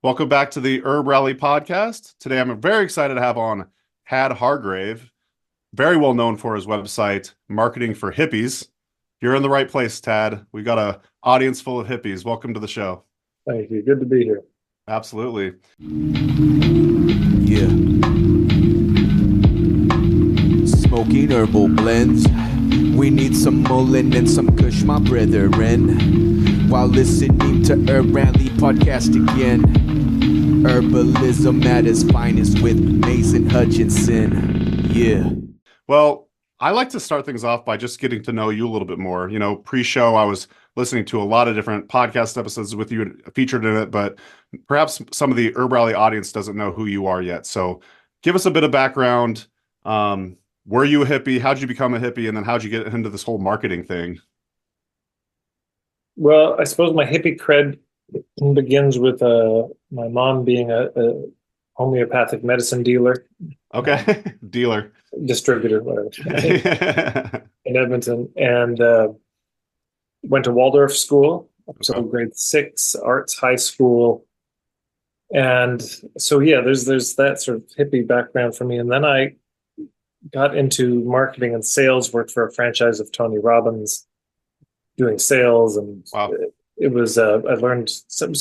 Welcome back to the HerbRally Podcast. Today I'm very excited to have on Tad Hargrave, very well known for his website, Marketing for Hippies. You're in the right place, Tad. We got an audience full of hippies. Welcome to the show. Thank you. Good to be here. Absolutely. Yeah. Smoking herbal blends. We need some Mullen and some Kush, my brethren. While listening to HerbRally Podcast again. Herbalism at its finest with Mason Hutchinson. Yeah. Well, I like to start things off by just getting to know you a little bit more. You know, pre-show, I was listening to a lot of different podcast episodes with you featured in it, but perhaps some of the HerbRally audience doesn't know who you are yet. So give us a bit of background. Were you a hippie? How'd you become a hippie? And then how'd you get into this whole marketing thing? Well, I suppose my hippie cred begins with my mom being a homeopathic medicine dealer. Okay. Dealer. Distributor, whatever, in Edmonton. And went to Waldorf school, so grade 6, arts high school. And so, yeah, there's that sort of hippie background for me. And then I got into marketing and sales, worked for a franchise of Tony Robbins, doing sales. And wow. It was, I learned some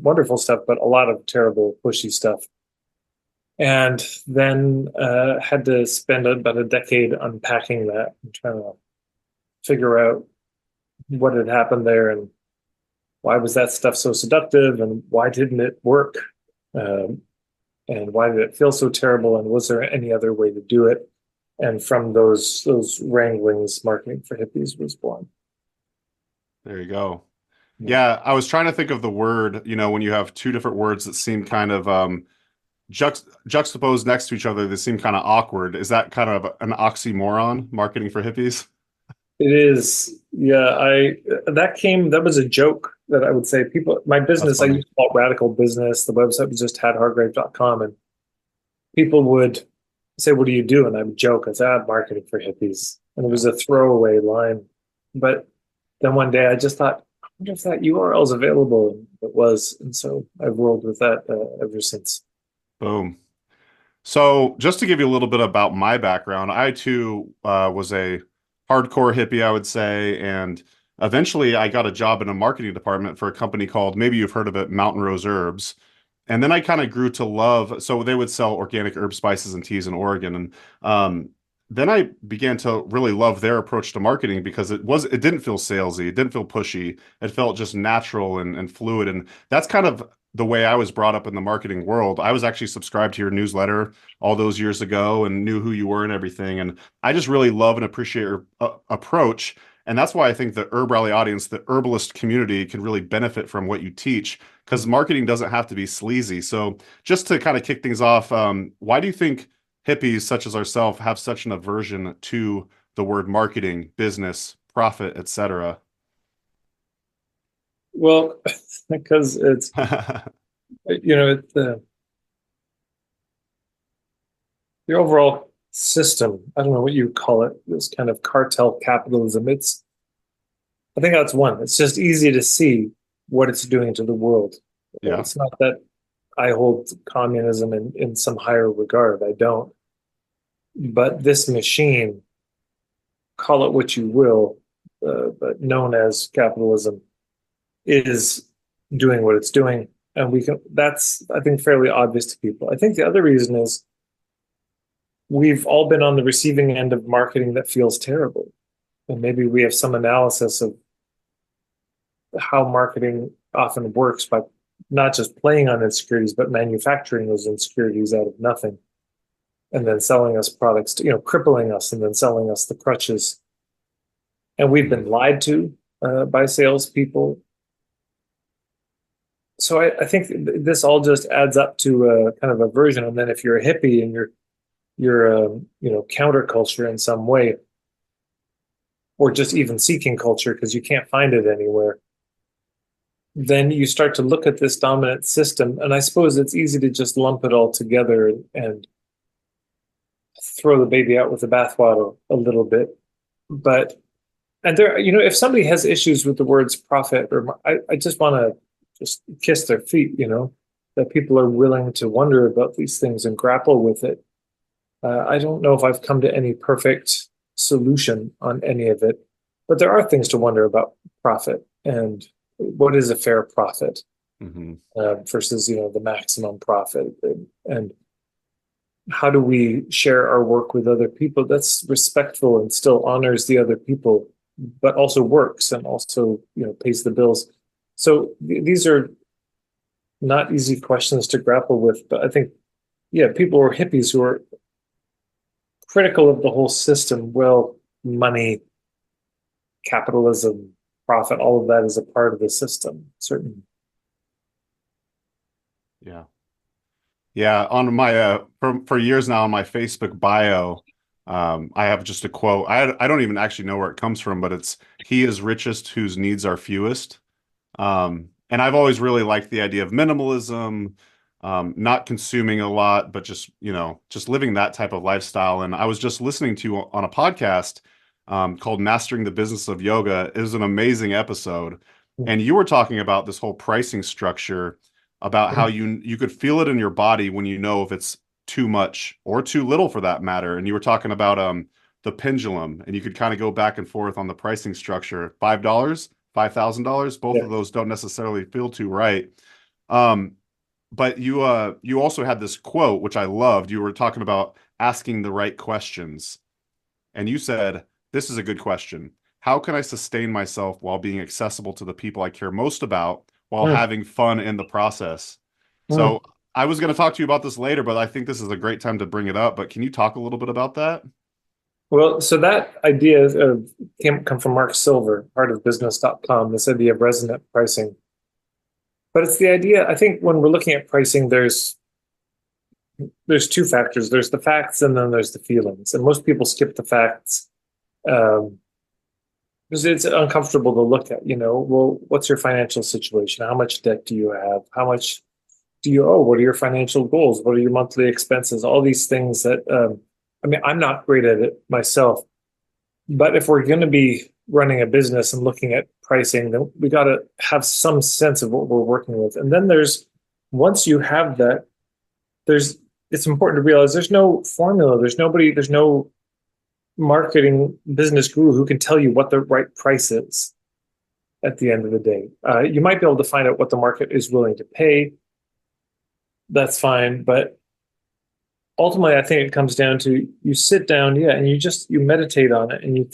wonderful stuff, but a lot of terrible, pushy stuff. And then had to spend about a decade unpacking that and trying to figure out what had happened there and why was that stuff so seductive and why didn't it work, and why did it feel so terrible, and was there any other way to do it? And from those wranglings, Marketing for Hippies was born. There you go. Yeah, I was trying to think of the word, you know, when you have two different words that seem kind of juxtaposed next to each other, they seem kind of awkward. Is that kind of an oxymoron, Marketing for Hippies? It is. Yeah, that was a joke that I would say. People, my business, I used to call it Radical Business. The website was just tadhargrave.com, and people would say, "What do you do?" And I would joke, I said, "Marketing for Hippies." And it was a throwaway line. But then one day I just thought, I wonder if that URL is available. And it was. And so I've rolled with that ever since. Boom. So just to give you a little bit about my background, I too was a hardcore hippie, I would say. And eventually I got a job in a marketing department for a company called, maybe you've heard of it, Mountain Rose Herbs. And then I kind of grew to love, so they would sell organic herb spices and teas in Oregon. And then I began to really love their approach to marketing because it didn't feel salesy. It didn't feel pushy. It felt just natural and fluid. And that's kind of the way I was brought up in the marketing world. I was actually subscribed to your newsletter all those years ago and knew who you were and everything. And I just really love and appreciate your approach. And that's why I think the HerbRally audience, the herbalist community, can really benefit from what you teach, because marketing doesn't have to be sleazy. So just to kind of kick things off, why do you think hippies such as ourselves have such an aversion to the word marketing, business, profit, etc.? Well, because it's, the overall system, I don't know what you call it, this kind of cartel capitalism. I think that's one. It's just easy to see what it's doing to the world. Yeah. It's not that I hold communism in some higher regard. I don't. But this machine, call it what you will, but known as capitalism, is doing what it's doing. And that's, I think, fairly obvious to people. I think the other reason is we've all been on the receiving end of marketing that feels terrible. And maybe we have some analysis of how marketing often works by not just playing on insecurities, but manufacturing those insecurities out of nothing. And then selling us products, crippling us and then selling us the crutches. And we've been lied to by salespeople. So I think this all just adds up to a kind of aversion. And then if you're a hippie and you're counterculture in some way, or just even seeking culture because you can't find it anywhere, then you start to look at this dominant system. And I suppose it's easy to just lump it all together and throw the baby out with the bathwater a little bit. And there, if somebody has issues with the words profit, or I just want to just kiss their feet, that people are willing to wonder about these things and grapple with it. I don't know if I've come to any perfect solution on any of it, but there are things to wonder about profit and what is a fair profit versus, the maximum profit, and how do we share our work with other people that's respectful and still honors the other people, but also works and also, pays the bills. So these are not easy questions to grapple with, but I think, people who are hippies who are critical of the whole system. Well, money, capitalism, profit, all of that is a part of the system, certainly. Yeah. On my for years now on my Facebook bio, I have just a quote. I don't even actually know where it comes from, but it's "He is richest whose needs are fewest." And I've always really liked the idea of minimalism, not consuming a lot, but just living that type of lifestyle. And I was just listening to on a podcast called "Mastering the Business of Yoga." It was an amazing episode, and you were talking about this whole pricing structure, about how you could feel it in your body when you know if it's too much or too little for that matter. And you were talking about the pendulum, and you could kind of go back and forth on the pricing structure. $5, $5,000, both of those don't necessarily feel too right. But you also had this quote, which I loved. You were talking about asking the right questions. And you said, "This is a good question. How can I sustain myself while being accessible to the people I care most about, while having fun in the process?" So I was going to talk to you about this later, but I think this is a great time to bring it up. But can you talk a little bit about that? Well, so that idea come from Mark Silver, artofbusiness.com, this idea of resonant pricing. But it's the idea, I think when we're looking at pricing, there's two factors. There's the facts and then there's the feelings. And most people skip the facts because it's uncomfortable to look at, well, what's your financial situation? How much debt do you have? How much do you owe? What are your financial goals? What are your monthly expenses? All these things that, I'm not great at it myself, but if we're going to be running a business and looking at pricing, then we got to have some sense of what we're working with. And then once you have that, it's important to realize there's no formula. There's no marketing business guru who can tell you what the right price is at the end of the day. You might be able to find out what the market is willing to pay. That's fine. But ultimately, I think it comes down to you sit down, and you meditate on it, and you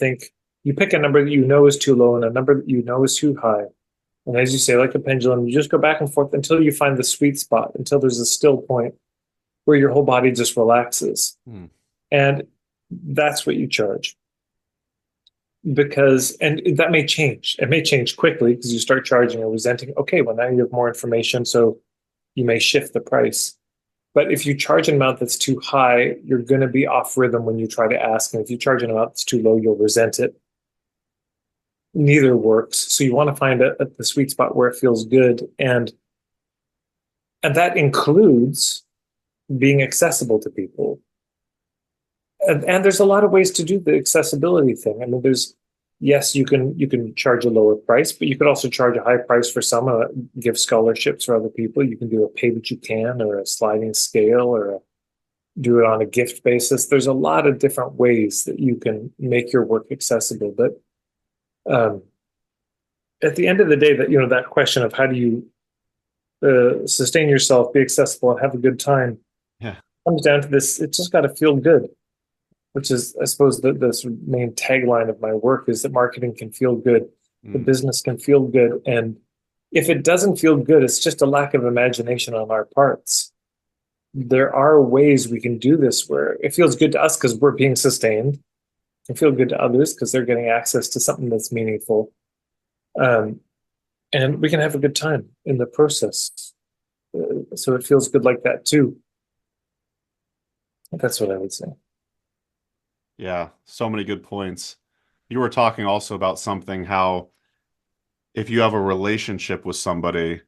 pick a number that you know is too low and a number that you know is too high. And as you say, like a pendulum, you just go back and forth until you find the sweet spot, until there's a still point where your whole body just relaxes. And that's what you charge. And that may change. It may change quickly because you start charging or resenting. Okay, well, now you have more information, so you may shift the price. But if you charge an amount that's too high, you're going to be off rhythm when you try to ask. And if you charge an amount that's too low, you'll resent it. Neither works. So you want to find the sweet spot where it feels good. And that includes being accessible to people. And there's a lot of ways to do the accessibility thing. Yes, you can charge a lower price, but you could also charge a high price for some, give scholarships for other people. You can do a pay what you can, or a sliding scale, or do it on a gift basis. There's a lot of different ways that you can make your work accessible. But at the end of the day, that question of how do you sustain yourself, be accessible, and have a good time, comes down to this. It's just got to feel good. Which is, I suppose, the sort of main tagline of my work is that marketing can feel good. The business can feel good. And if it doesn't feel good, it's just a lack of imagination on our parts. There are ways we can do this where it feels good to us because we're being sustained. It can feel good to others because they're getting access to something that's meaningful. And we can have a good time in the process. So it feels good like that too. That's what I would say. Yeah, so many good points. You were talking also about something, how if you have a relationship with somebody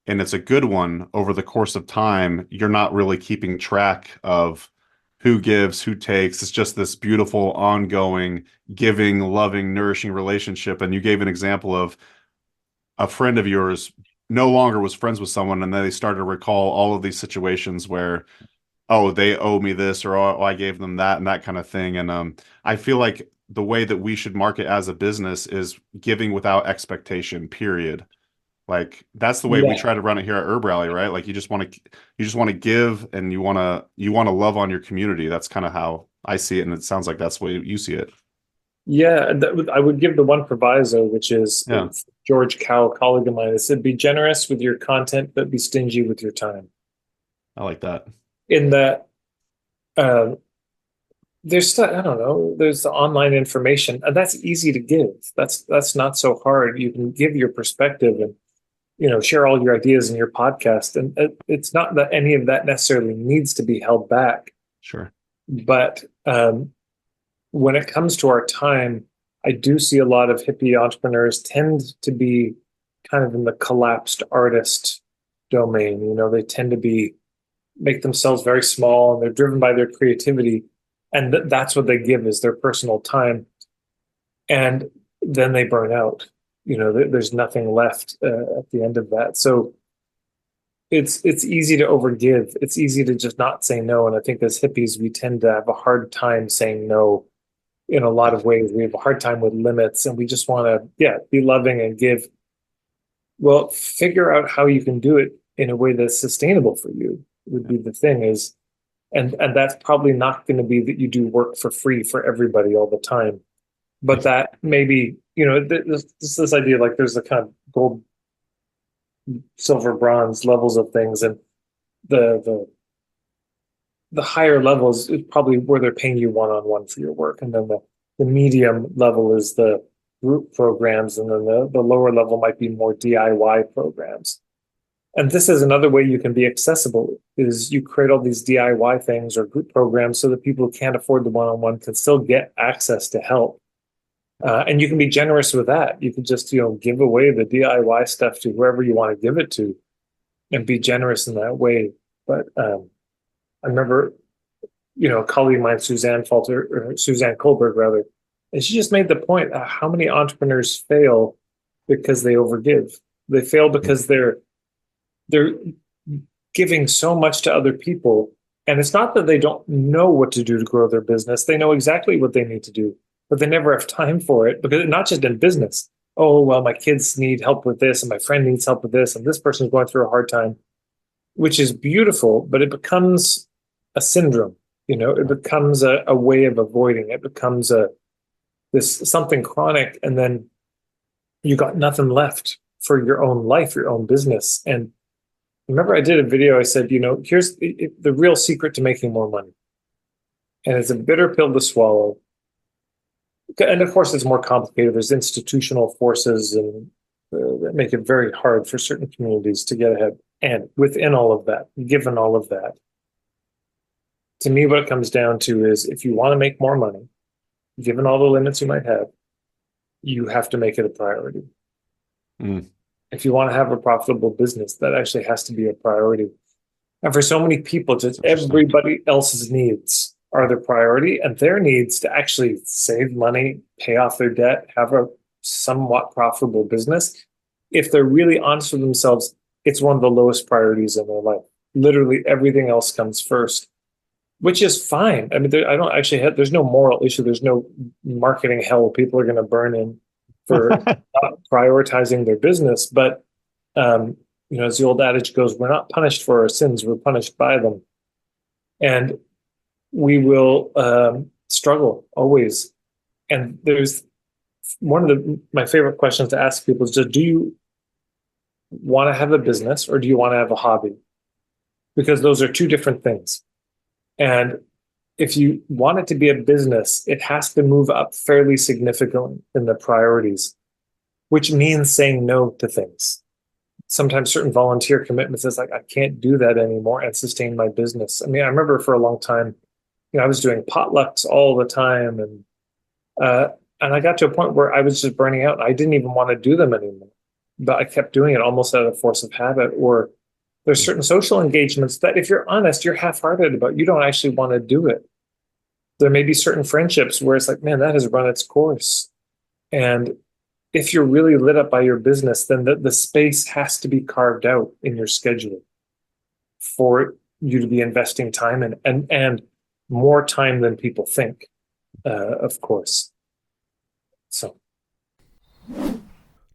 and it's a good one over the course of time, you're not really keeping track of who gives, who takes. It's just this beautiful, ongoing, giving, loving, nourishing relationship. And you gave an example of a friend of yours no longer was friends with someone, and then they started to recall all of these situations where, oh, they owe me this, or oh, I gave them that, and that kind of thing. And I feel like the way that we should market as a business is giving without expectation, period. Like that's the way we try to run it here at HerbRally, right? Like you just want to give, and you want to love on your community. That's kind of how I see it, and it sounds like that's the way you see it. Yeah, I would give the one proviso, which is George Cow, a colleague of mine, it said, be generous with your content, but be stingy with your time. I like that. In that, there's I don't know, there's the online information, and that's easy to give. That's not so hard. You can give your perspective and, you know, share all your ideas in your podcast. And it's not that any of that necessarily needs to be held back. Sure. But when it comes to our time, I do see a lot of hippie entrepreneurs tend to be kind of in the collapsed artist domain. You know, they tend to make themselves very small, and they're driven by their creativity. And that's what they give is their personal time. And then they burn out. You know, there's nothing left at the end of that. So it's easy to overgive. It's easy to just not say no. And I think as hippies, we tend to have a hard time saying no in a lot of ways. We have a hard time with limits, and we just want to, be loving and give. Well, figure out how you can do it in a way that's sustainable for you would be the thing is, and that's probably not going to be that you do work for free for everybody all the time. But that maybe, you know, this idea, like there's the kind of gold, silver, bronze levels of things, and the higher levels is probably where they're paying you one-on-one for your work, and then the medium level is the group programs, and then the lower level might be more DIY programs. And this is another way you can be accessible, is you create all these DIY things or group programs so that people who can't afford the one-on-one can still get access to help. And you can be generous with that. You can just, you know, give away the DIY stuff to whoever you want to give it to and be generous in that way. But I remember, you know, a colleague of mine, Suzanne Kohlberg, rather, and she just made the point, how many entrepreneurs fail because they overgive. They fail because they're giving so much to other people. And it's not that they don't know what to do to grow their business. They know exactly what they need to do, but they never have time for it, because not just in business. Oh, well, my kids need help with this, and my friend needs help with this, and this person's going through a hard time, which is beautiful, but it becomes a syndrome. You know, it becomes a way of avoiding. It becomes something chronic, and then you got nothing left for your own life, your own business. And remember, I did a video, I said, you know, here's the real secret to making more money. And it's a bitter pill to swallow. And of course, it's more complicated. There's institutional forces and that make it very hard for certain communities to get ahead. And within all of that, given all of that, to me, what it comes down to is, if you want to make more money, given all the limits you might have, you have to make it a priority. If you want to have a profitable business, that actually has to be a priority. And for so many people, just everybody else's needs are the priority, and their needs to actually save money, pay off their debt, have a somewhat profitable business. If they're really honest with themselves, it's one of the lowest priorities in their life. Literally everything else comes first, which is fine. I mean, there's no moral issue. There's no marketing hell people are going to burn in for not prioritizing their business. But, you know, as the old adage goes, we're not punished for our sins, we're punished by them. And we will struggle always. And there's one of my favorite questions to ask people is just, do you want to have a business or do you want to have a hobby? Because those are two different things. And if you want it to be a business, it has to move up fairly significantly in the priorities, which means saying no to things. Sometimes certain volunteer commitments is like, I can't do that anymore and sustain my business. I mean, I remember for a long time, you know, I was doing potlucks all the time, and I got to a point where I was just burning out. I didn't even want to do them anymore, but I kept doing it almost out of force of habit. Or there's certain social engagements that, if you're honest, you're half-hearted about. You don't actually want to do it. There may be certain friendships where it's like, man, that has run its course. And if you're really lit up by your business, then the space has to be carved out in your schedule for you to be investing time and more time than people think, of course. So.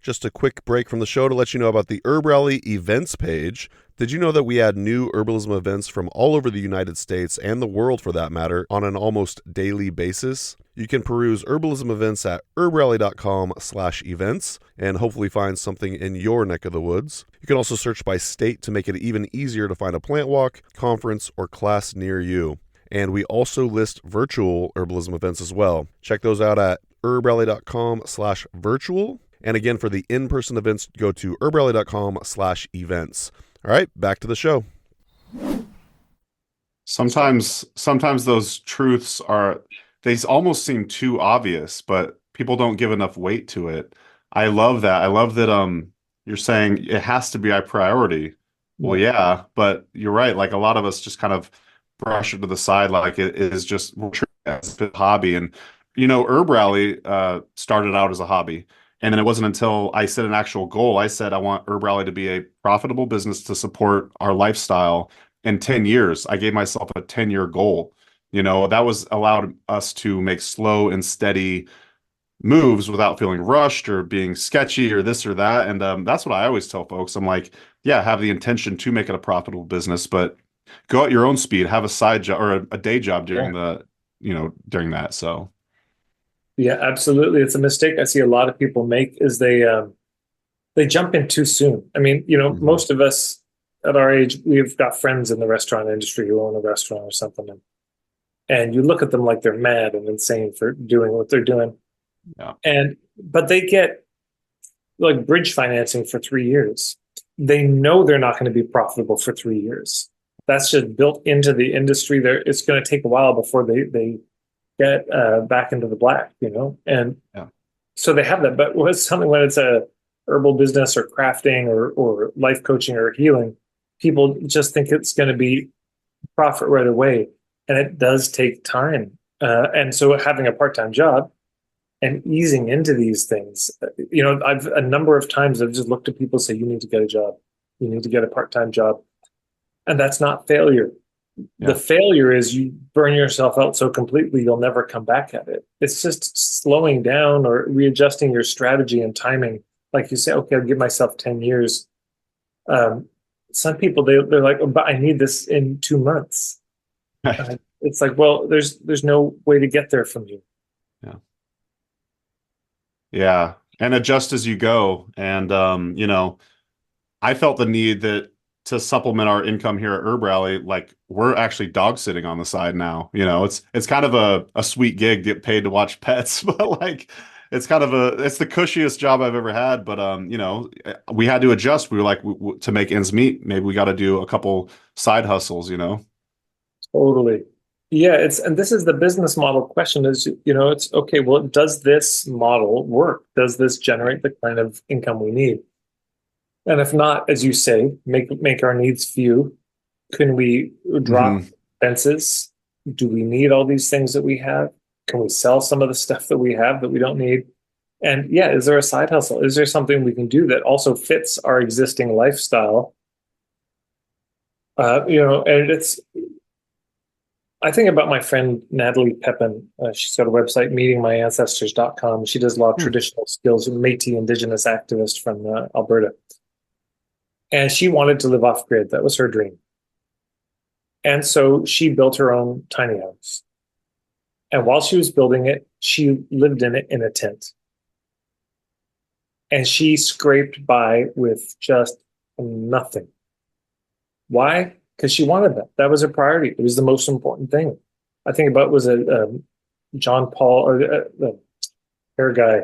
Just a quick break from the show to let you know about the HerbRally events page. Did you know that we add new herbalism events from all over the United States and the world for that matter on an almost daily basis? You can peruse herbalism events at HerbRally.com/events and hopefully find something in your neck of the woods. You can also search by state to make it even easier to find a plant walk, conference, or class near you. And we also list virtual herbalism events as well. Check those out at HerbRally.com/virtual. And again, for the in-person events, go to HerbRally.com/events. All right, back to the show. Sometimes those truths they almost seem too obvious, but people don't give enough weight to it. I love that. I love that you're saying it has to be a priority. Well, yeah, but you're right. Like a lot of us just kind of brush it to the side like it is just a hobby. And, HerbRally started out as a hobby. And then it wasn't until I set an actual goal. I said, I want HerbRally to be a profitable business to support our lifestyle in 10 years. I gave myself a 10-year goal. That was allowed us to make slow and steady moves without feeling rushed or being sketchy or this or that. And that's what I always tell folks. I'm like, yeah, have the intention to make it a profitable business, but go at your own speed, have a side job or a day job during during that. So. Yeah, absolutely. It's a mistake I see a lot of people make is they jump in too soon. I mean, most of us at our age, we've got friends in the restaurant industry who own a restaurant or something. And you look at them like they're mad and insane for doing what they're doing. Yeah. But they get like bridge financing for 3 years. They know they're not going to be profitable for 3 years. That's just built into the industry. It's going to take a while before they get back into the black, and so they have that. But when it's a herbal business or crafting or life coaching or healing, people just think it's going to be profit right away, and it does take time. And so having a part-time job and easing into these things, I've a number of times I've just looked at people and say, you need to get a job, you need to get a part-time job, and that's not failure. The failure is you burn yourself out so completely you'll never come back at it. It's just slowing down or readjusting your strategy and timing. Like you say, okay, I'll give myself 10 years. Some people, they're like, oh, but I need this in 2 months. It's like, well, there's no way to get there from you. Yeah. And adjust as you go. And, I felt the need to supplement our income here at HerbRally. Like we're actually dog sitting on the side now. It's kind of a sweet gig to get paid to watch pets, but like it's the cushiest job I've ever had. But we had to adjust. We were like, to make ends meet, maybe we got to do a couple side hustles. Totally. Yeah, and this is the business model question is, it's okay, well, does this model work? Does this generate the kind of income we need? And if not, as you say, make our needs few. Can we drop expenses? Do we need all these things that we have? Can we sell some of the stuff that we have that we don't need? And is there a side hustle? Is there something we can do that also fits our existing lifestyle? And I think about my friend Natalie Pepin. She's got a website, meetingmyancestors.com. She does a lot of traditional skills, Métis Indigenous activist from Alberta. And she wanted to live off grid. That was her dream. And so she built her own tiny house. And while she was building it, she lived in it in a tent. And she scraped by with just nothing. Why? Because she wanted that. That was her priority. It was the most important thing. I think about was a John Paul, or the hair guy,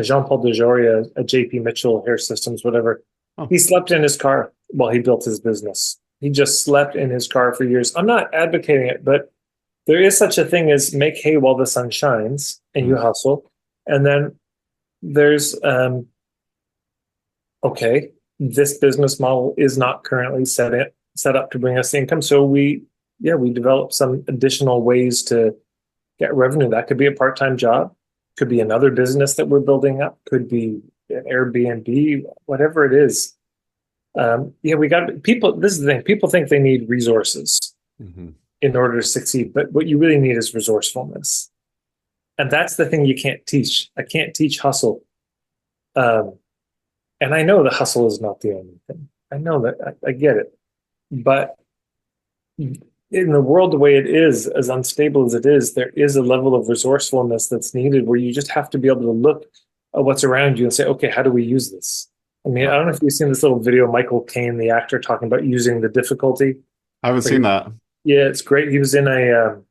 Jean Paul DeJoria, a JP Mitchell Hair Systems, whatever. Oh. He slept in his car while he built his business. He just slept in his car for years. I'm not advocating it, but there is such a thing as make hay while the sun shines and you hustle. And then there's, okay, this business model is not currently set up to bring us income. So we develop some additional ways to get revenue. That could be a part-time job. could be another business that we're building up, could be an Airbnb, whatever it is. We got people. This is the thing. People think they need resources in order to succeed, but what you really need is resourcefulness. And that's the thing you can't teach. I can't teach hustle. And I know the hustle is not the only thing. I know that. I get it. But in the world the way it is, as unstable as it is, there is a level of resourcefulness that's needed where you just have to be able to look at what's around you and say, okay, how do we use this? I mean, I don't know if you've seen this little video, Michael Caine, the actor, talking about using the difficulty. I haven't seen that. Yeah, it's great. He was in a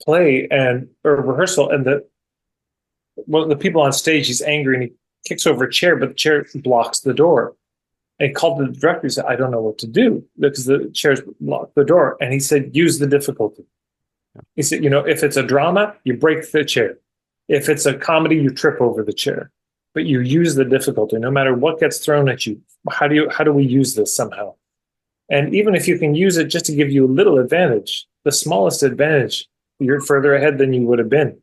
play or rehearsal, and the people on stage, he's angry and he kicks over a chair, but the chair blocks the door. And he called the director. He said, I don't know what to do because the chairs block the door. And he said, use the difficulty. He said, if it's a drama, you break the chair. If it's a comedy, you trip over the chair. But you use the difficulty, no matter what gets thrown at you. How do we use this somehow? And even if you can use it just to give you a little advantage, the smallest advantage, you're further ahead than you would have been.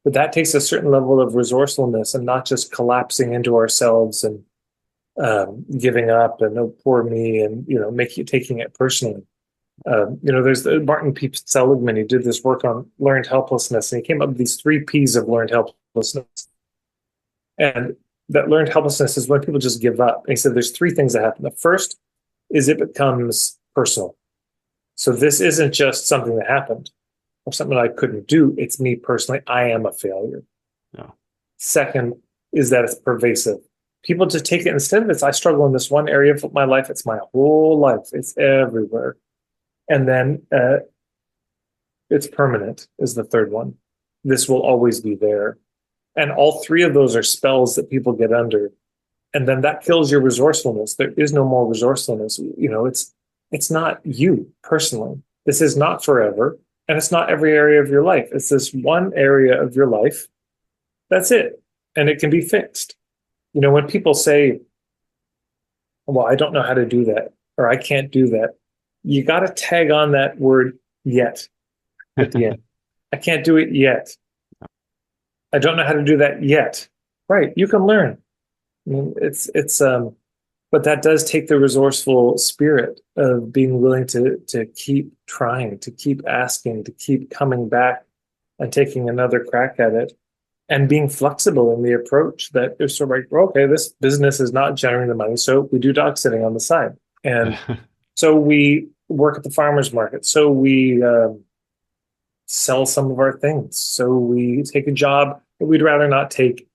But that takes a certain level of resourcefulness and not just collapsing into ourselves and giving up and oh, poor me, and taking it personally. There's Martin P. Seligman. He did this work on learned helplessness, and he came up with these 3 P's of learned helplessness. And that learned helplessness is when people just give up. And he said there's 3 things that happen. The first is it becomes personal. So this isn't just something that happened or something I couldn't do. It's me personally. I am a failure. Yeah. Second is that it's pervasive. People just take it, instead of I struggle in this one area of my life, it's my whole life. It's everywhere. And then it's permanent is the third one. This will always be there. And all 3 of those are spells that people get under. And then that kills your resourcefulness. There is no more resourcefulness. It's not you personally. This is not forever. And it's not every area of your life. It's this one area of your life. That's it. And it can be fixed. When people say, well, I don't know how to do that, or I can't do that, you got to tag on that word yet at the end. I can't do it yet. I don't know how to do that yet. Right. You can learn. I mean, but that does take the resourceful spirit of being willing to keep trying, to keep asking, to keep coming back and taking another crack at it, and being flexible in the approach that is sort of like, well, okay, this business is not generating the money, so we do dog sitting on the side. And so we work at the farmer's market. So we sell some of our things. So we take a job that we'd rather not take.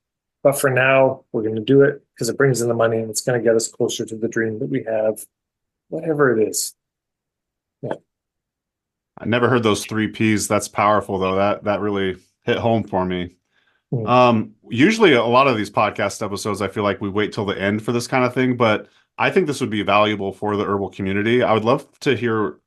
But for now, we're going to do it because it brings in the money and it's going to get us closer to the dream that we have, whatever it is. Yeah. I never heard those 3 Ps. That's powerful, though. That really hit home for me. Usually a lot of these podcast episodes, I feel like we wait till the end for this kind of thing, but I think this would be valuable for the herbal community. I would love to hear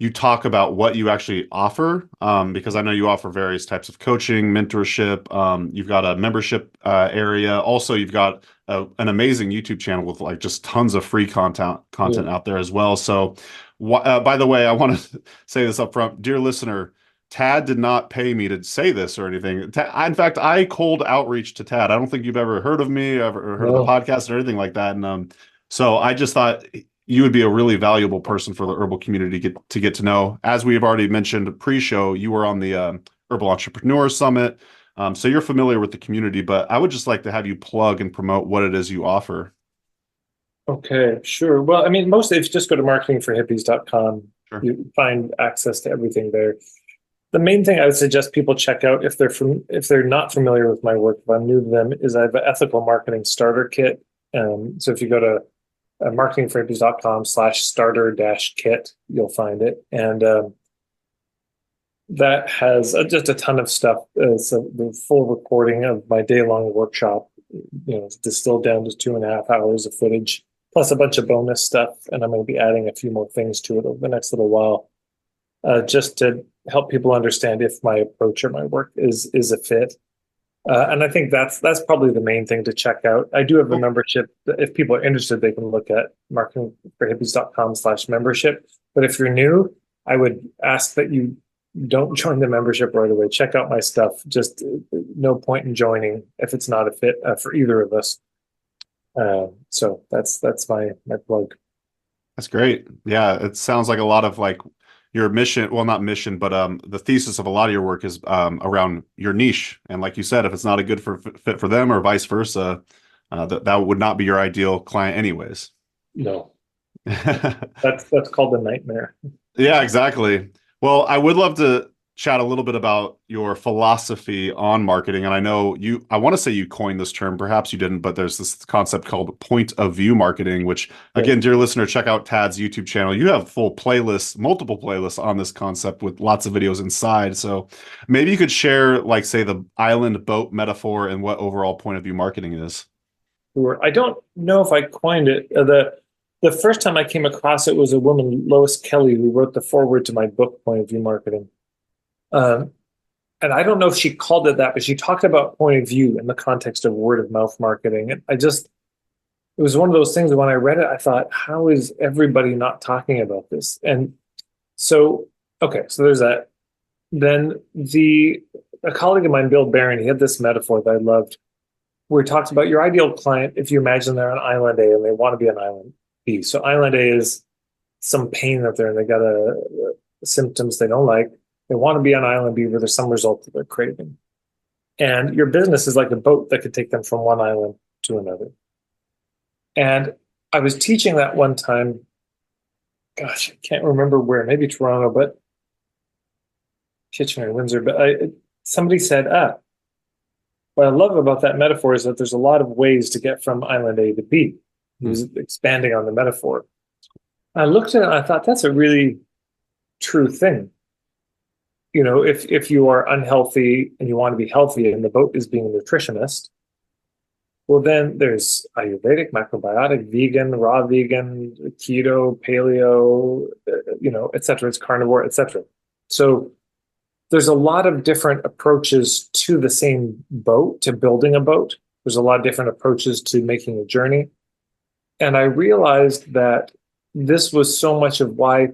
you talk about what you actually offer, because I know you offer various types of coaching, mentorship. You've got a membership area. Also, you've got an amazing YouTube channel with like just tons of free content out there as well. So, by the way, I want to say this up front, dear listener. Tad did not pay me to say this or anything. In fact, I cold outreach to Tad. I don't think you've ever heard of me, ever heard of the podcast or anything like that. And so I just thought you would be a really valuable person for the herbal community to get to know. As we have already mentioned pre-show, you were on the Herbal Entrepreneur Summit. So you're familiar with the community, but I would just like to have you plug and promote what it is you offer. Okay, sure. Well, I mean, mostly if you just go to marketingforhippies.com, Sure. You find access to everything there. The main thing I would suggest people check out if they're not familiar with my work, if I'm new to them, is I have an ethical marketing starter kit. So if you go to marketingforhippies.com/starter-kit, you'll find it. And that has just a ton of stuff. So the full recording of my day-long workshop, it's distilled down to 2.5 hours of footage, plus a bunch of bonus stuff. And I'm going to be adding a few more things to it over the next little while, just to help people understand if my approach or my work is a fit. And I think that's probably the main thing to check out. I do have a membership. If people are interested, they can look at marketingforhippies.com/membership. But if you're new, I would ask that you don't join the membership right away. Check out my stuff. Just no point in joining if it's not a fit for either of us. So that's my plug. That's great. Yeah, it sounds like a lot of like your mission, well, not mission, but the thesis of a lot of your work is around your niche. And like you said, if it's not a good fit for them or vice versa, that would not be your ideal client anyways. No. That's called a nightmare. Yeah, exactly. Well, I would love to chat a little bit about your philosophy on marketing. And I want to say you coined this term, perhaps you didn't, but there's this concept called point of view marketing, which again, dear listener, check out Tad's YouTube channel. You have full playlists, multiple playlists on this concept with lots of videos inside. So maybe you could share, like, say, the island boat metaphor and what overall point of view marketing is. Sure. I don't know if I coined it. The first time I came across it was a woman, Lois Kelly, who wrote the foreword to my book, Point of View Marketing. And I don't know if she called it that, but she talked about point of view in the context of word of mouth marketing. And it was one of those things that when I read it, I thought, how is everybody not talking about this? And so there's that. Then a colleague of mine, Bill Barron, he had this metaphor that I loved, where he talks about your ideal client, if you imagine they're on island A and they want to be on island B. So island A is some pain that they're in. They got symptoms they don't like. They want to be on island B where there's some result that they're craving. And your business is like a boat that could take them from one island to another. And I was teaching that one time, gosh, I can't remember where, maybe Toronto, but Kitchener, Windsor. But somebody said, what I love about that metaphor is that there's a lot of ways to get from island A to B. He was expanding on the metaphor. I looked at it and I thought, that's a really true thing. You know, if you are unhealthy and you want to be healthy and the boat is being a nutritionist, well, then there's Ayurvedic, macrobiotic, vegan, raw vegan, keto, paleo, et cetera. It's carnivore, et cetera. So there's a lot of different approaches to the same boat, to building a boat. There's a lot of different approaches to making a journey. And I realized that this was so much of why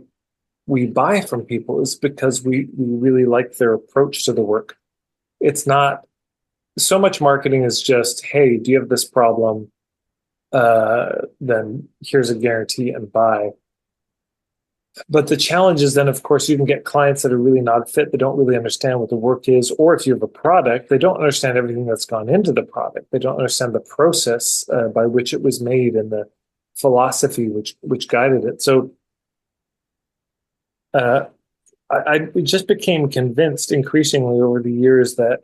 we buy from people is because we really like their approach to the work. It's not so much marketing is just, hey, do you have this problem? Then here's a guarantee and buy. But the challenge is then, of course, you can get clients that are really not fit. They don't really understand what the work is. Or if you have a product, they don't understand everything that's gone into the product. They don't understand the process by which it was made and the philosophy which guided it. So I just became convinced increasingly over the years that,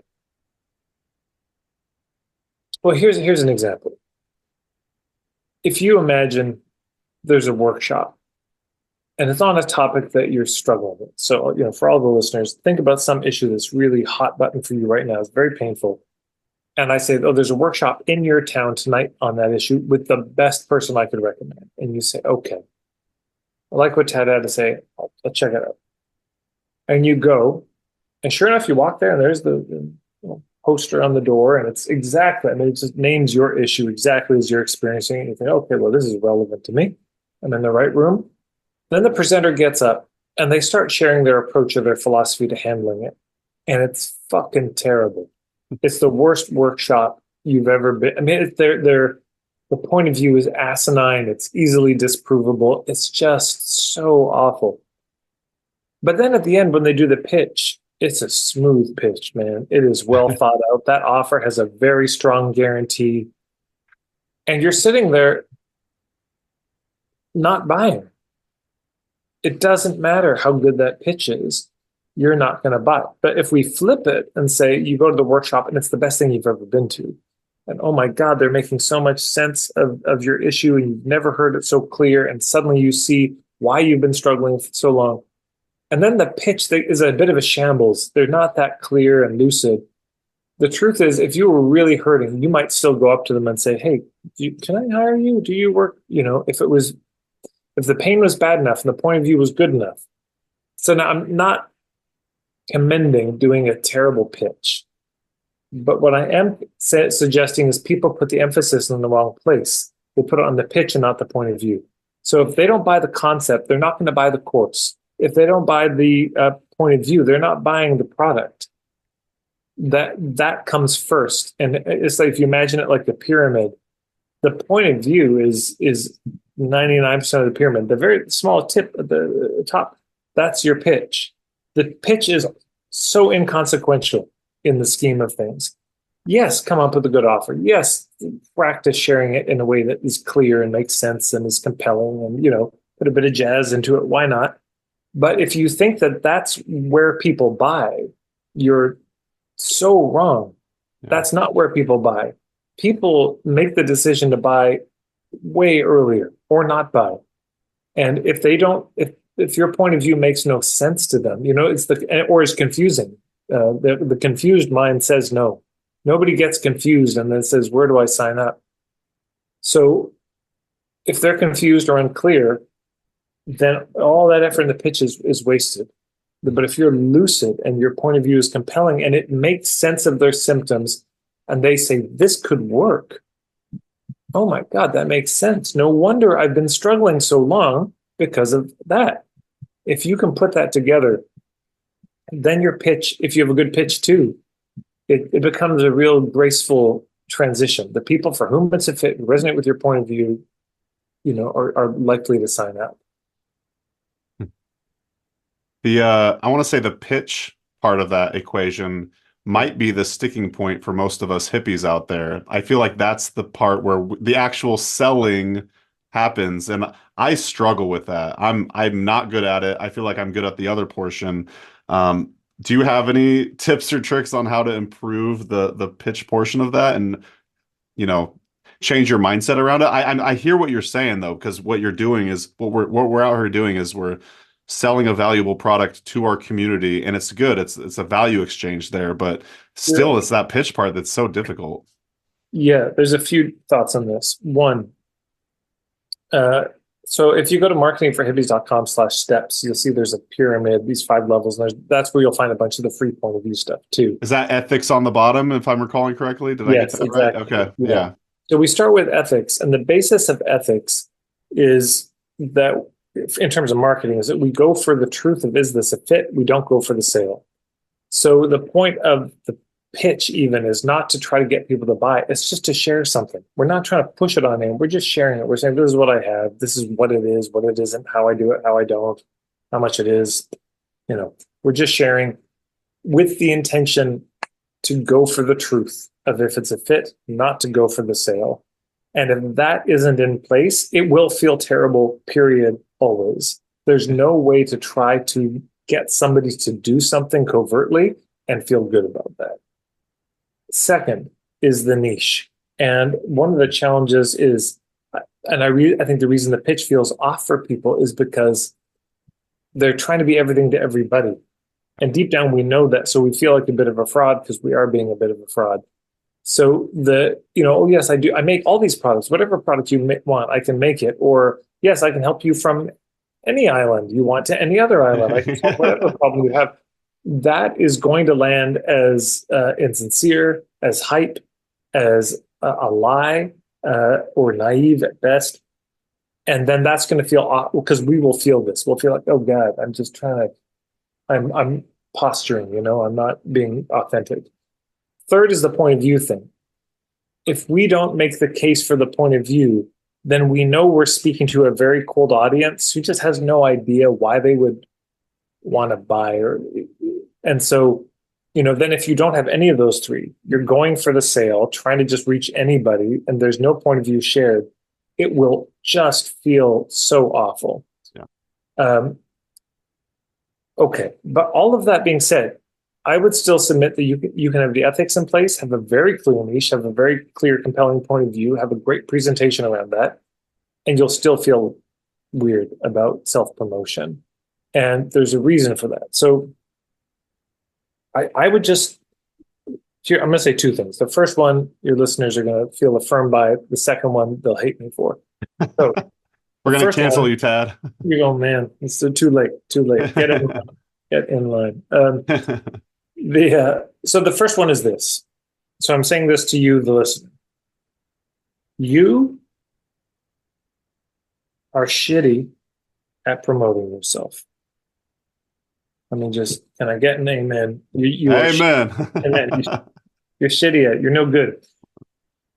well, here's an example. If you imagine there's a workshop and it's on a topic that you're struggling with. So, for all the listeners, think about some issue that's really hot button for you right now. It's very painful. And I say, there's a workshop in your town tonight on that issue with the best person I could recommend. And you say, okay, I like what Tad had to say. I'll check it out. And you go, and sure enough, you walk there and there's the poster on the door, and it's exactly, it just names your issue exactly as you're experiencing it. And you think, okay, well, this is relevant to me. I'm in the right room. Then the presenter gets up and they start sharing their approach or their philosophy to handling it. And it's fucking terrible. It's the worst workshop you've ever been. I mean, the point of view is asinine. It's easily disprovable. It's just so awful. But then at the end, when they do the pitch, it's a smooth pitch, man. It is well thought out. That offer has a very strong guarantee. And you're sitting there not buying. It doesn't matter how good that pitch is. You're not going to buy it. But if we flip it and say you go to the workshop and it's the best thing you've ever been to, and oh my God, they're making so much sense of your issue and you've never heard it so clear, and suddenly you see why you've been struggling for so long. And then the pitch is a bit of a shambles. They're not that clear and lucid. The truth is, if you were really hurting, you might still go up to them and say, hey, can I hire you? Do you work? If the pain was bad enough and the point of view was good enough. So now I'm not commending doing a terrible pitch. But what I am suggesting is people put the emphasis in the wrong place. They put it on the pitch and not the point of view. So if they don't buy the concept, they're not going to buy the course. If they don't buy the point of view. They're not buying the product. That comes first. And it's like, if you imagine it like the pyramid, the point of view is 99% of the pyramid. The very small tip at the top, that's your pitch. The pitch is so inconsequential in the scheme of things. Yes, come up with a good offer. Yes, practice sharing it in a way that is clear and makes sense and is compelling, and put a bit of jazz into it. Why not? But if you think that that's where people buy, you're so wrong. Yeah. That's not where people buy. People make the decision to buy way earlier or not buy. And if they don't, if your point of view makes no sense to them, or is confusing, the confused mind says no. Nobody gets confused and then says, where do I sign up? So if they're confused or unclear, then all that effort in the pitch is wasted. But if you're lucid and your point of view is compelling and it makes sense of their symptoms, and they say, this could work. Oh my God, that makes sense. No wonder I've been struggling so long because of that. If you can put that together, then your pitch, if you have a good pitch too, it becomes a real graceful transition. The people for whom it's a fit, who resonate with your point of view, are likely to sign up. I want to say the pitch part of that equation might be the sticking point for most of us hippies out there. I feel like that's the part where the actual selling happens, and I struggle with that. I'm not good at it. I feel like I'm good at the other portion. Do you have any tips or tricks on how to improve the pitch portion of that and change your mindset around it? I hear what you're saying though, because what you're doing is what we're out here doing is we're selling a valuable product to our community, and it's good. It's a value exchange there, but still, It's that pitch part that's so difficult. Yeah, there's a few thoughts on this. One, so if you go to marketingforhippies.com/steps, you'll see there's a pyramid, these 5 levels, and that's where you'll find a bunch of the free point of view stuff too. Is that ethics on the bottom, if I'm recalling correctly? Did I get that exactly. right? Okay, yeah. So we start with ethics, and the basis of ethics is that, in terms of marketing, is that we go for the truth of, is this a fit? We don't go for the sale. So the point of the pitch even is not to try to get people to buy. It's just to share something. We're not trying to push it on anyone. We're just sharing it. We're saying, this is what I have. This is what it is, what it isn't, how I do it, how I don't, how much it is. We're just sharing with the intention to go for the truth of if it's a fit, not to go for the sale. And if that isn't in place, it will feel terrible, period, always. There's no way to try to get somebody to do something covertly and feel good about that. Second is the niche. And one of the challenges is, and I think the reason the pitch feels off for people is because they're trying to be everything to everybody. And deep down, we know that. So we feel like a bit of a fraud because we are being a bit of a fraud. So oh yes, I do. I make all these products, whatever product you want, I can make it. Or yes, I can help you from any island you want to any other island. I can solve whatever problem you have. That is going to land as insincere, as hype, as a lie, or naive at best. And then that's going to feel awful because we will feel this. We'll feel like, oh God, I'm just trying to, I'm posturing, I'm not being authentic. Third is the point of view thing. If we don't make the case for the point of view, then we know we're speaking to a very cold audience who just has no idea why they would want to buy. And so, then if you don't have any of those 3, you're going for the sale, trying to just reach anybody, and there's no point of view shared, it will just feel so awful. Yeah. Okay. But all of that being said, I would still submit that you can have the ethics in place, have a very clear niche, have a very clear, compelling point of view, have a great presentation around that, and you'll still feel weird about self-promotion. And there's a reason for that. So I would just, here, I'm going to say 2 things. The first one, your listeners are going to feel affirmed by. The second one, they'll hate me for. So we're going to cancel you, Tad. You go, man, it's too late. Get in line. So the first one is this. So I'm saying this to you, the listener. You are shitty at promoting yourself. Can I get an amen? You are Amen. amen. You're shitty at it. You're no good.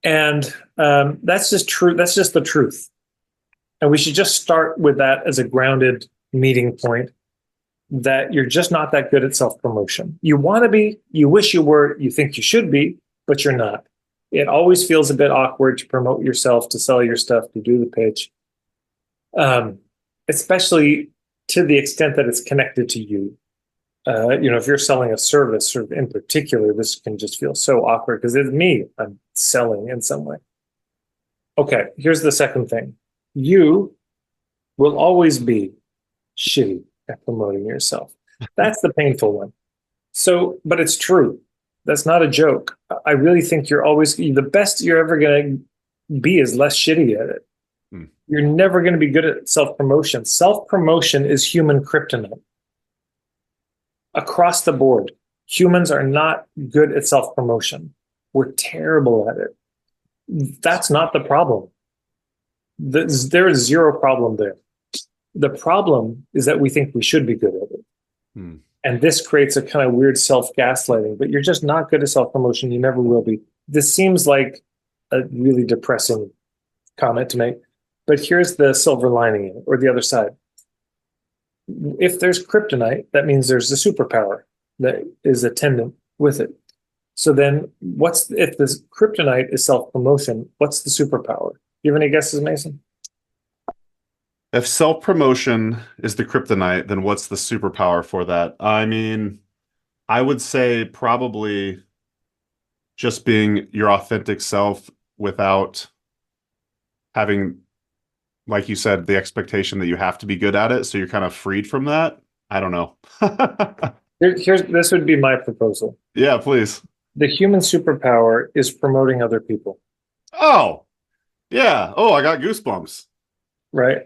And that's just true. That's just the truth. And we should just start with that as a grounded meeting point, that you're just not that good at self-promotion. You want to be, you wish you were, you think you should be, but you're not. It always feels a bit awkward to promote yourself, to sell your stuff, to do the pitch, especially to the extent that it's connected to you. If you're selling a service, or in particular, this can just feel so awkward because it's me. I'm selling in some way. Okay, here's the second thing. You will always be shitty at promoting yourself. That's the painful one. So, but it's true. That's not a joke. I really think you're always, the best you're ever going to be is less shitty at it. You're never going to be good at self-promotion. Self-promotion is human kryptonite. Across the board, humans are not good at self-promotion. We're terrible at it. That's not the problem. There is zero problem there. The problem is that we think we should be good at it. And this creates a kind of weird self-gaslighting, but you're just not good at self-promotion. You never will be. This seems like a really depressing comment to make, but here's the silver lining, or the other side. If there's kryptonite, that means there's a superpower that is attendant with it. So then if this kryptonite is self-promotion, what's the superpower? You have any guesses, Mason? If self-promotion is the kryptonite, then what's the superpower for that? I mean, I would say probably just being your authentic self without having, like you said, the expectation that you have to be good at it. So you're kind of freed from that. I don't know. This would be my proposal. Yeah, please. The human superpower is promoting other people. Oh, yeah. Oh, I got goosebumps. Right.